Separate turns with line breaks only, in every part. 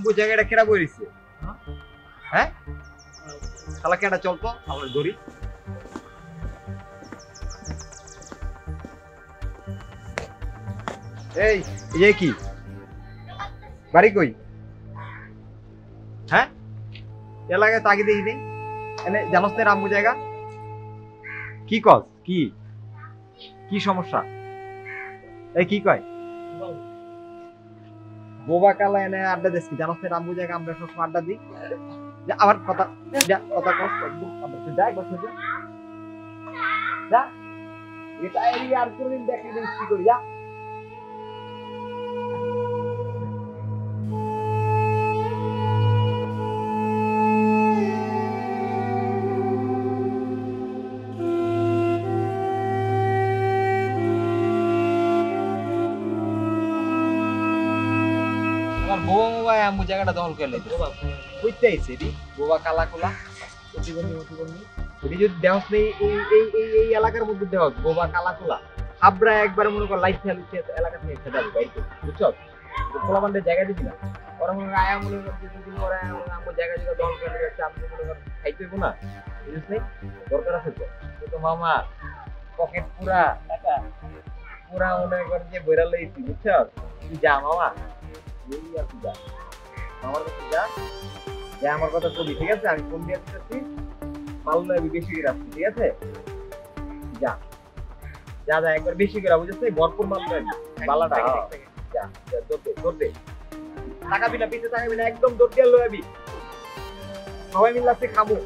আব্বু জায়গাটা কেডা বইছে হ্যাঁ শালা কেডা চল তো আমরা ধরি এই এই কি বাড়ি কই হ্যাঁ এলাকায় তাকি দেখি নেই এনে জানোস না আম্মু জায়গা কি কস কি কি সমস্যা এই কি কয় বোবা কালা এনে আড্ডা দিস কি জানোস না আম্মু জায়গা আমরা সবসময় আড্ডা দিই আবার কথা কথা কস যা একবার সোজা যা এটা এই আর কোনদিন দেখি কি করি যা আম্মু জায়গাটা দখল করে লাইছে বুঝতে আইছে রে বোবা কালা কোলা প্রতিবন্ধী যদি দেহস নেই এই এলাকার মধ্যে দেহস বোবা কালা কোলা হাবরা একবার মনে কর লাইট ফেল এলাকা থেকে খেতে যাবে বাইরে বুঝছো কোলা বান্ডে জায়গা দিবি না ওরা মনে কর আয়া মনে কর যদি ওরা আম্মু জায়গা দখল করে যাচ্ছে আমি মনে কর খাইতে হইব না বুঝছ নাই দরকার আছে তো মামা পকেট পুরা টাকা পুরা মনে কর যে বইরা লইছি বুঝছো তুই যা মামা এই আর তুই যা আমার কাছে যা যা আমার কথা বলি ঠিক আছে আমি ফোন দিয়ে দিচ্ছি মাল আমি বেশি করে রাখছি ঠিক আছে যা যা যা একবার বেশি করে বুঝছিস ভরপুর মাল রাখবি বালাটা যা যা দৌড়তে টাকা বিনা পিছে টাকা বিনা একদম দৌড়তে লয়াবি সবাই মিলে আছে খাবো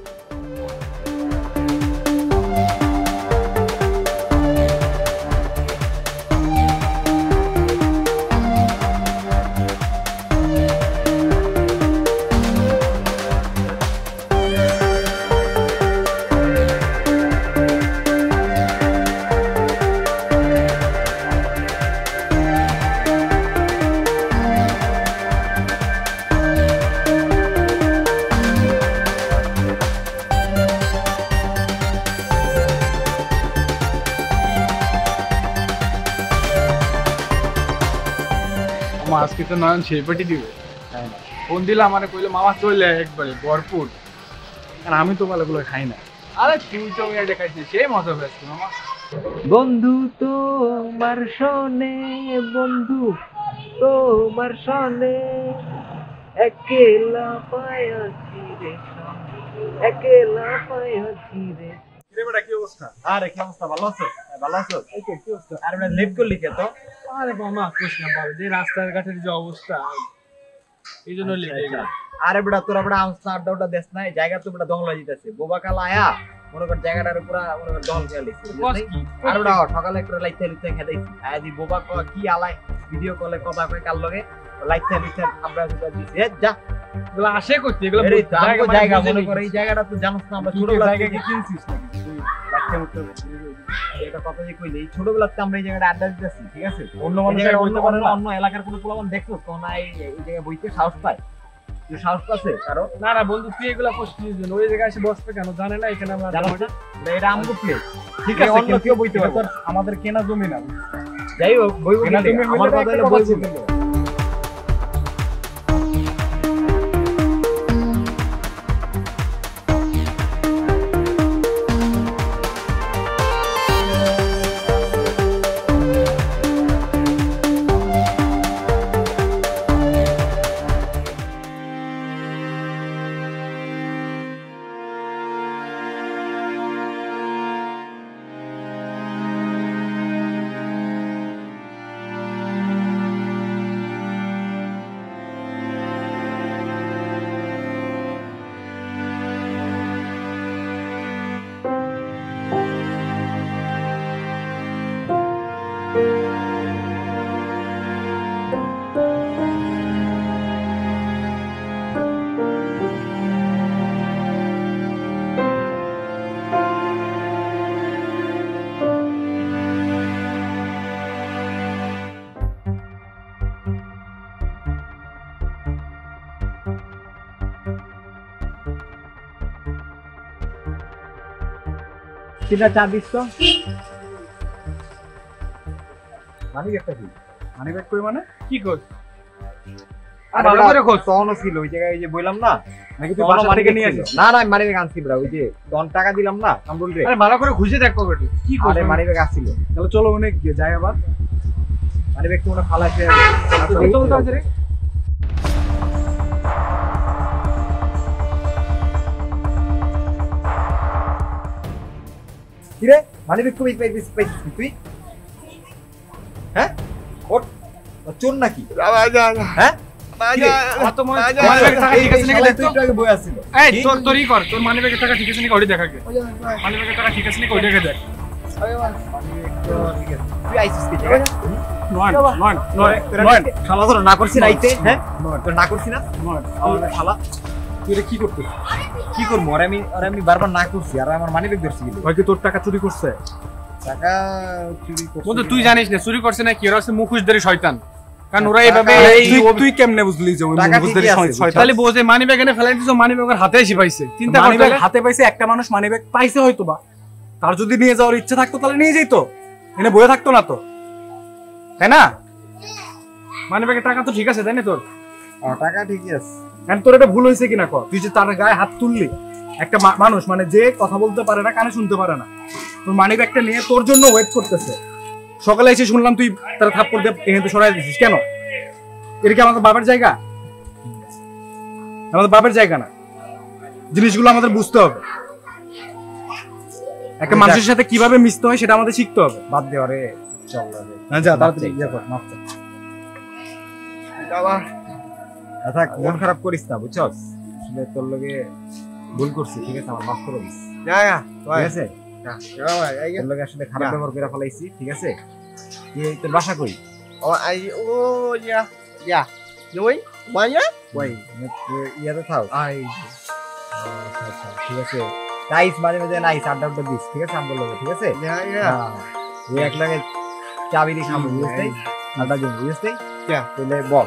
আজকে তো নয়ন সেই পাটি দিবে ফোন দিলে আমার কইলে মামা চলে একবারে ভরপুর আর আমি তো ভালোগুলো খাই না আরে তুই তো এটা খাইছিস সেই মজা হয়েছে মামা
বন্ধু তোমার শোনে বন্ধু তোমার শোনে একলা পায়াছি রে একলা পায়াছি রে
রে বেটা কি অবস্থা
আরে কি অবস্থা ভালো আছো ভালো আছো
এই তো কি অবস্থা
আরে বেটা লেট করলি কে তো
আরে মামা কইস না বাবা যে রাস্তার ঘাটের যে অবস্থা এই জন্য লেগে গেল
আরে বেটা তোরা বেটা আউসনা আড্ডা দেশ নাই জায়গা তো বেটা দখল হয়ে যাইতাছে বোবা কালা আয়া মনে কর জায়গাটার পুরা মনে কর দখল করে লিখছে আর বেটা সকালে একটা লাইট লিখতে খেদাইছি আদি বোবা কি আলাই ভিডিও কলে কথা কই কাল লগে লাইট লিখতে আমরা যেটা দিছি যা
এগুলো আসে করতে এগুলো
জায়গা মনে কর এই জায়গাটা তো জানোস না আমরা ছোটবেলা
জায়গা কি কিনছিস নাকি
লাইট উঠতে এটা কথা যে কইলে এই ছোটবেলাতে আমরা এই জায়গাটা আড্ডা দিতেছি ঠিক আছে
অন্য মানুষের
অন্য এলাকার কোনো পোলাপান দেখছো তো না এই জায়গায় বইতে সাহস পায় তুই সাহস পাচ্ছে কারো
না না বন্ধু তুই এগুলা কোশ্চেন জন্য ওই জায়গায় এসে বসতে কেন জানে না এখানে আমরা
জানো না এটা আমগো প্লেস
ঠিক আছে
অন্য কেউ বইতে পারবে
আমাদের কেনা জমি না
যাই হোক বইবো
কেনা জমি
আমার কথা হলো বইবো কিনা চা দিস তো মানি একটা কি
মানি ব্যাগ কই মানে কি কর আর ভালো করে খোঁজ।
তখনও ছিল ওই জায়গায়, ওই যে বললাম না
নাকি তুই
তখনও
বাসা থেকে নিয়ে
ছিল।
আসিস?
না না আমি মানিব্যাগ আনছি ব্রা, ওই যে তখন টাকা দিলাম না কামরুল রে,
আরে ভালো করে খুঁজে দেখ পকেটে কি
আরে
করছিস।
মানিব্যাগ আসছিল,
তাহলে চলো অনেক গিয়ে যাই আবার।
মানিব্যাগ তো মনে ফালাইছে।
চল তাড়াতাড়ি।
কিরে মানিব্যাগ কই পাইছিস তুই? হ্যাঁ ওর চোর নাকি? হ্যাঁ
আমার তো মনে হয় মানিব্যাগের টাকা ঠিক আছে নাকি দেখ তো।
তুই একটু আগে বই আসছিল।
এই তোরই কর, তোর মানিব্যাগের টাকা ঠিক আছে নাকি ওইটা দেখা গে। মানিব্যাগের টাকা ঠিক আছে নাকি ওইটা দেখ।
মানিব্যাগ তো ঠিক আছে। তুই আইছিস কি জায়গায়?
নয়
শালা তোর না করছিস আইতে, হ্যাঁ তোর না করছিস না আমার শালা,
তুই এটা কি করছিস?
কি করবো? আর আমি বারবার না করছি, আর আমার মানিব্যাগ ধরছি কিন্তু
ভাই কি তোর টাকা চুরি করছে?
টাকা চুরি করছি।
বন্ধু তুই জানিস না চুরি করছে না কি, ওরা হচ্ছে মুখোশধারী শয়তান। কারণ ওরা এইভাবে
তুই কেমনে বুঝলি যে ওই
টাকা
মুখোশধারী
ঠিকই আছে,
শয়তান?
খালি বোঝে মানিব্যাগ এনে ফেলাই দিছো, মানিব্যাগের হাতে এসে পাইছে। চিন্তা করতে
মানিব্যাগ হাতে পাইছে, একটা মানুষ মানিব্যাগ পাইছে হয়তো বা, তার যদি নিয়ে যাওয়ার ইচ্ছা থাকতো তাহলে নিয়ে যেত, এনে বয়ে থাকতো না তো, তাই না?
মানিব্যাগের টাকা তো ঠিক আছে তাই না তোর?
টাকা ঠিকই আছে।
এখন তোর এটা ভুল হয়েছে কিনা কর, তুই যে তার গায়ে হাত তুললি, একটা মানুষ মানে যে কথা বলতে পারে না, কানে শুনতে পারে না, তোর মানিব্যাগটা নিয়ে তোর জন্য ওয়েট করতেছে। সকালে এসে শুনলাম তুই তার থাপ্পড় দিয়ে এখানে সরাই দিছিস কেন? এটা কি আমাদের বাবার জায়গা? আমাদের বাবার জায়গা না, জিনিসগুলো আমাদের বুঝতে হবে। একটা মানুষের সাথে কিভাবে মিশতে হয় সেটা আমাদের শিখতে হবে।
বাদ দে আরে, চল না রে।
হ্যাঁ যা তাড়াতাড়ি ইয়ে কর, মাফ কর।
থাক মন খারাপ করিস না বুঝছস, আসলে তোর লগে ভুল করছি, ঠিক আছে আমার মাফ করে দিস, ঠিক আছে? তোর লগে আসলে খারাপ ব্যবহার করে ফেলাইছি, ঠিক আছে? তোর বাসা কই? ওই ইয়াতে থাও। আচ্ছা, ঠিক আছে। নাইস, মাঝে মাঝে নাইস আড্ডা দিস, ঠিক আছে আমগুলো লগে, ঠিক আছে? ওই এক লাগে চাবি দিয়ে খাবো, বুঝতে আড্ডা দিন, বুঝতে তাহলে বল।